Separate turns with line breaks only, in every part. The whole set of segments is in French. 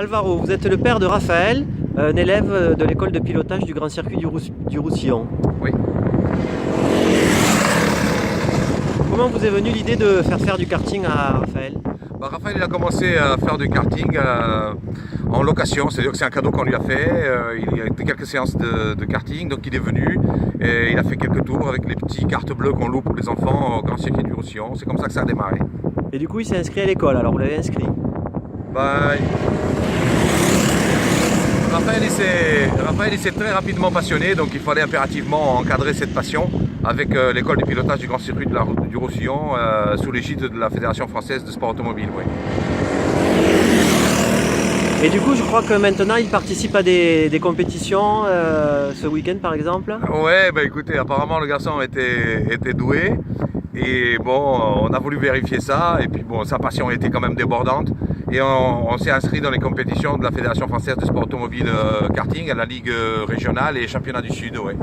Alvaro, vous êtes le père de Raphaël, un élève de l'école de pilotage du Grand Circuit du Roussillon.
Oui.
Comment vous est venue l'idée de faire du karting à Raphaël?
Raphaël il a commencé à faire du karting en location, c'est-à-dire que c'est un cadeau qu'on lui a fait. Il a fait quelques séances de karting, donc il est venu et il a fait quelques tours avec les petits cartes bleues qu'on loue pour les enfants au Grand Circuit du Roussillon. C'est comme ça que ça a démarré.
Et du coup il s'est inscrit à l'école, alors vous l'avez inscrit?
Raphaël il s'est très rapidement passionné, donc il fallait impérativement encadrer cette passion avec l'école de pilotage du Grand Circuit du Roussillon sous l'égide de la Fédération Française de Sport Automobile. Oui.
Et du coup je crois que maintenant il participe à des compétitions ce week-end par exemple?
Ouais, écoutez, apparemment le garçon était doué. Et bon, on a voulu vérifier ça, et puis bon, sa passion était quand même débordante. Et on s'est inscrit dans les compétitions de la Fédération Française de Sport Automobile Karting, à la Ligue régionale et Championnat du Sud, ouais.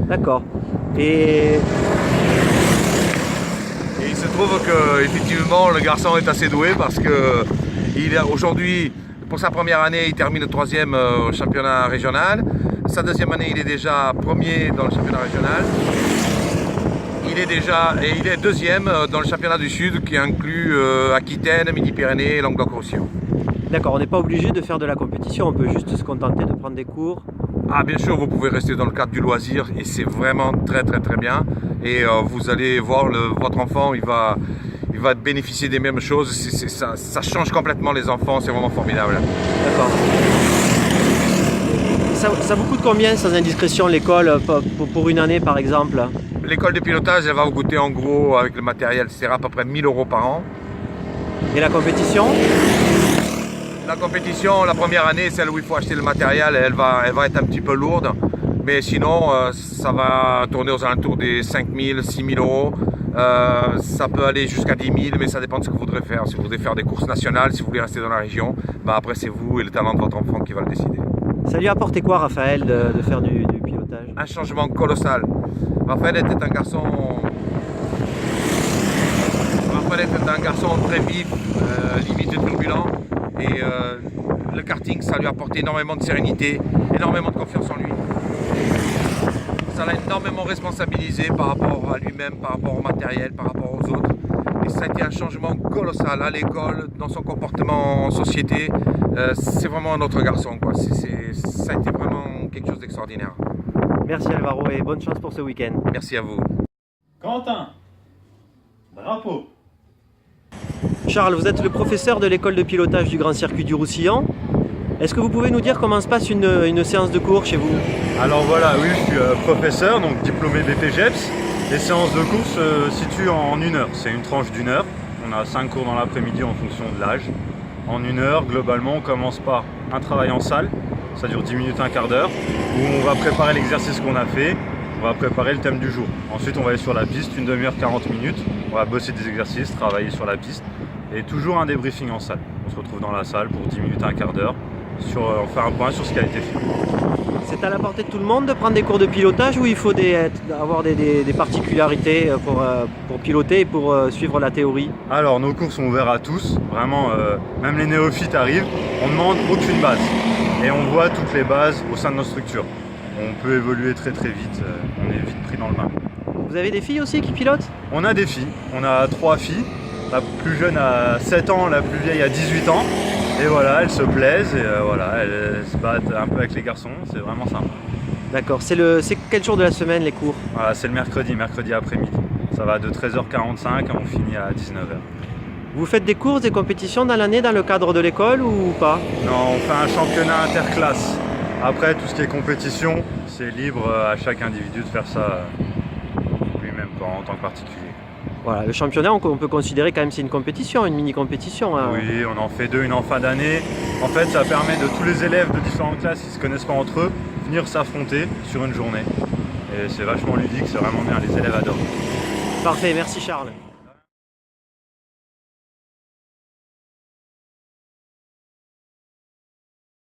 D'accord. Et
il se trouve que effectivement le garçon est assez doué parce que aujourd'hui, pour sa première année, il termine le 3e au championnat régional. Sa deuxième année, il est déjà premier dans le championnat régional. Il est deuxième dans le championnat du Sud qui inclut Aquitaine, Midi-Pyrénées et Languedoc-Roussillon.
D'accord, on n'est pas obligé de faire de la compétition, on peut juste se contenter de prendre des cours.
Ah bien sûr, vous pouvez rester dans le cadre du loisir et c'est vraiment très bien. Et vous allez voir votre enfant, il va bénéficier des mêmes choses. Ça change complètement les enfants, c'est vraiment formidable.
D'accord. Ça vous coûte combien sans indiscrétion l'école pour une année par exemple?
L'école de pilotage, elle va vous coûter en gros, avec le matériel, c'est à peu près 1 000 € par an.
Et la compétition?
La compétition, la première année, celle où il faut acheter le matériel, elle va être un petit peu lourde. Mais sinon, ça va tourner aux alentours des 5 000, 6 000 €. Ça peut aller jusqu'à 10 000, mais ça dépend de ce que vous voudrez faire. Si vous voudrez faire des courses nationales, si vous voulez rester dans la région, après c'est vous et le talent de votre enfant qui va le décider.
Ça lui a apporté quoi, Raphaël, de faire du pilotage?
Un changement colossal. Raphaël était un garçon très vif, limite turbulent. Et le karting, ça lui a apporté énormément de sérénité, énormément de confiance en lui. Ça l'a énormément responsabilisé par rapport à lui-même, par rapport au matériel, par rapport aux autres. Et ça a été un changement colossal à l'école, dans son comportement en société. C'est vraiment un autre garçon, quoi. Ça a été vraiment quelque chose d'extraordinaire.
Merci Alvaro et bonne chance pour ce week-end.
Merci à vous.
Quentin, drapeau.
Charles, vous êtes le professeur de l'école de pilotage du Grand Circuit du Roussillon. Est-ce que vous pouvez nous dire comment se passe une séance de cours chez vous?
Alors voilà, oui, je suis professeur, donc diplômé BPGEPS. Les séances de cours se situent en 1 heure. C'est une tranche d'1 heure. On a 5 cours dans l'après-midi en fonction de l'âge. En 1 heure, globalement, on commence par un travail en salle. Ça dure 10 minutes, un quart d'heure, où on va préparer l'exercice qu'on a fait. On va préparer le thème du jour. Ensuite, on va aller sur la piste, une demi-heure, 40 minutes. On va bosser des exercices, travailler sur la piste. Et toujours un débriefing en salle. On se retrouve dans la salle pour 10 minutes, un quart d'heure. On fait un point sur ce qui a été fait.
C'est à la portée de tout le monde de prendre des cours de pilotage ou il faut avoir des particularités pour piloter et pour suivre la théorie?
Alors, nos cours sont ouverts à tous. Vraiment, même les néophytes arrivent. On ne demande aucune base. Et on voit toutes les bases au sein de notre structure. On peut évoluer très vite. On est vite pris dans le bain.
Vous avez des filles aussi qui pilotent?
On a des filles. On a 3 filles. La plus jeune a 7 ans, la plus vieille a 18 ans. Et voilà, elles se plaisent et elles se battent un peu avec les garçons, c'est vraiment sympa.
D'accord, c'est quel jour de la semaine les cours?
Voilà, c'est le mercredi après-midi. Ça va de 13h45 et on finit à 19h.
Vous faites des courses, des compétitions dans l'année dans le cadre de l'école ou pas?
Non, on fait un championnat interclasse. Après, tout ce qui est compétition, c'est libre à chaque individu de faire ça lui-même en tant que particulier.
Voilà, le championnat, on peut considérer quand même c'est une compétition, une mini-compétition. Hein.
Oui, on en fait 2, une en fin d'année. En fait, ça permet de tous les élèves de différentes classes qui ne se connaissent pas entre eux, venir s'affronter sur une journée. Et c'est vachement ludique, c'est vraiment bien, les élèves adorent.
Parfait, merci Charles.